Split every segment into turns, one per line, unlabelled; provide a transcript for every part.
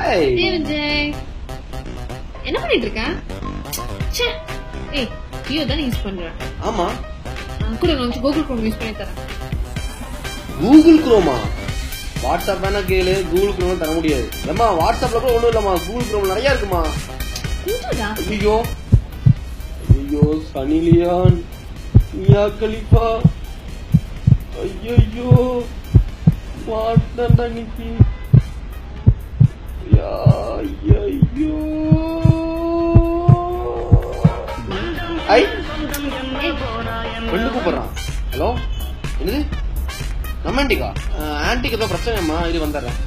Hi
Vijay, என்ன பண்ணிட்டு இருக்க? ஏய், ஜியோ தானே யூஸ் பண்ற?
ஆமா.
கூட நான் கூகுள் குரோம் யூஸ் பண்ணி தரேன்.
Google chroma? வாட்ஸ்அப் வேணா கேளு, கூகுள் குரோம் தர முடியாது. ஏமா வாட்ஸ்அப்ல கூட ஒண்ணும் இல்லம்மா, கூகுள் குரோம் நிறைய இருக்குமா. ஐயோ ஐயோ, சனி லியோன், மியா கலிஃபா, ஐயோ மாட்டேன்டா நிக்கி. ஐயோ ஐ ஃப்ரெண்டு கூப்பிடுறான். ஹலோ, என்னது ரொமான்டிக்கா? ஆன்டிக்கு ஏதோ பிரச்சனைமா, இது வந்துடுறேன்.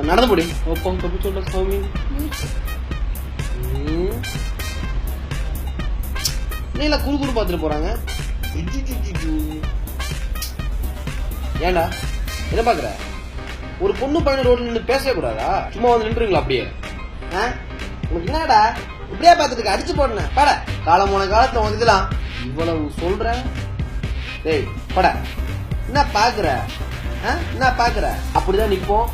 நடந்து போடி. ஒப்பம் தப்பு சொல்ல சாமி. இல்ல குறு குறு பாத்துட்டு போறாங்க. ஏண்டா என்ன பாக்குற? ஒரு பொண்ணு பையன் ரோட்ல நின்று பேசவே கூடாதா? சும்மா வந்து நின்றுங்களா அப்படியே? உனக்கு என்னடா இப்படியே பாத்துட்டு அடிச்சு போடுன பட. காலம் போன காலத்துல உனக்கு இதெல்லாம் இவ்வளவு சொல்ற. டேய் பட, என்ன பாக்குற? என்ன பாக்குற? அப்படிதான் நிப்போம்,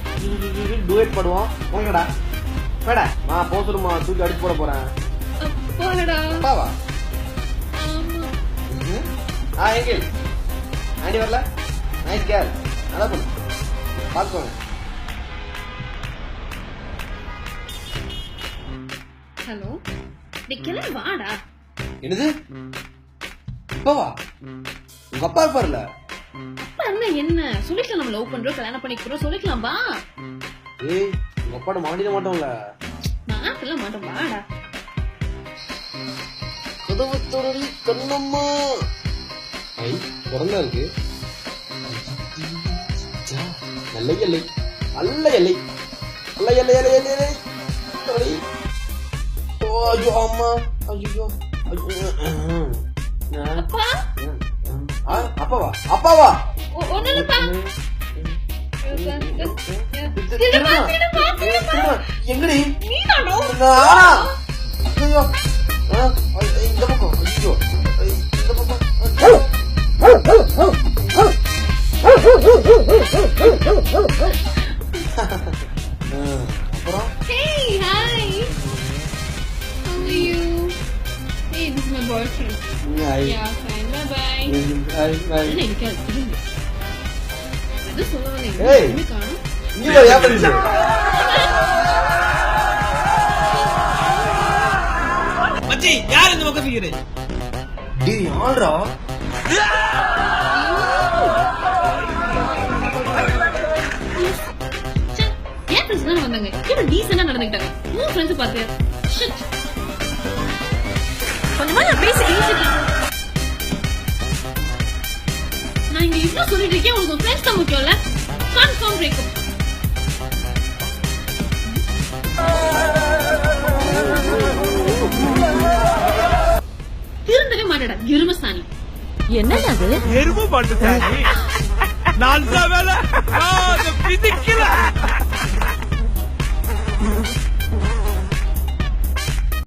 டுவேட் பாடுவோம். உனக்கடா பட போசுருமா, தூக்கி அடிச்சு போட போறேன். பாவா எங்க ஆண்டி வரல? நைஸ் கேர், நல்லா பண்ணு, பாத்துக்கோங்க.
ஹலோ, கிளம்பி வாடா.
என்னது இப்பவா? உங்க அப்பா இருப்பார்ல?
அப்பா என்ன சொல்லிக்கலாம், நம்ம லவ் பண்றோம், கல்யாணம் பண்ணிக்கிறோம் சொல்லிக்கலாம், வா.
ஏய், உங்க அப்பாட்ட மாட்டிட மாட்டோம்ல?
மாட்டலாம் மாட்டோம், வாடா.
கதவு தொடரி கண்ணம்மா. ஐ பிறந்தா இருக்கு. நல்ல எல்லை, நல்ல எல்லை, நல்ல எல்லை, எல்லை எல்லை எல்லை. ஐயோ அம்மா, ஐயோ அப்பாவா? அப்பாவா? எங்கடி? ஐயோ இந்த பக்கம், ஐயோ இந்த பக்கம். அப்புறம்
Hey, this is my boyfriend.
Hi.
Yeah, fine. Bye-bye.
Hi.
இது சொல்லவே
Hey. நீ வா, யார் பண்ணீங்க?
மச்சி, யார் இந்த பக்கம் பிகரே?
டேய் யாரா?
ஏன் ஃப்ரெண்ட்ஸ் தான் வந்தாங்க, இவ்வளவு டீசெண்டா நடந்துக்கிட்டாங்க. உன் ஃப்ரெண்ட்ஸ் பாத்து கொஞ்சமா நான் பேசி நான் இங்க இவ்வளவு சொல்லிட்டு இருக்கேன், உனக்கு ஃப்ரெண்ட்ஸ் தான் முக்கியம்ல. Confirm breakup. திருந்தவே மாட்டடா எருமசாணி.
என்னடா அது?
எரும மாட்டுதானே. நான் தான் வேலை. பிதிக்கல.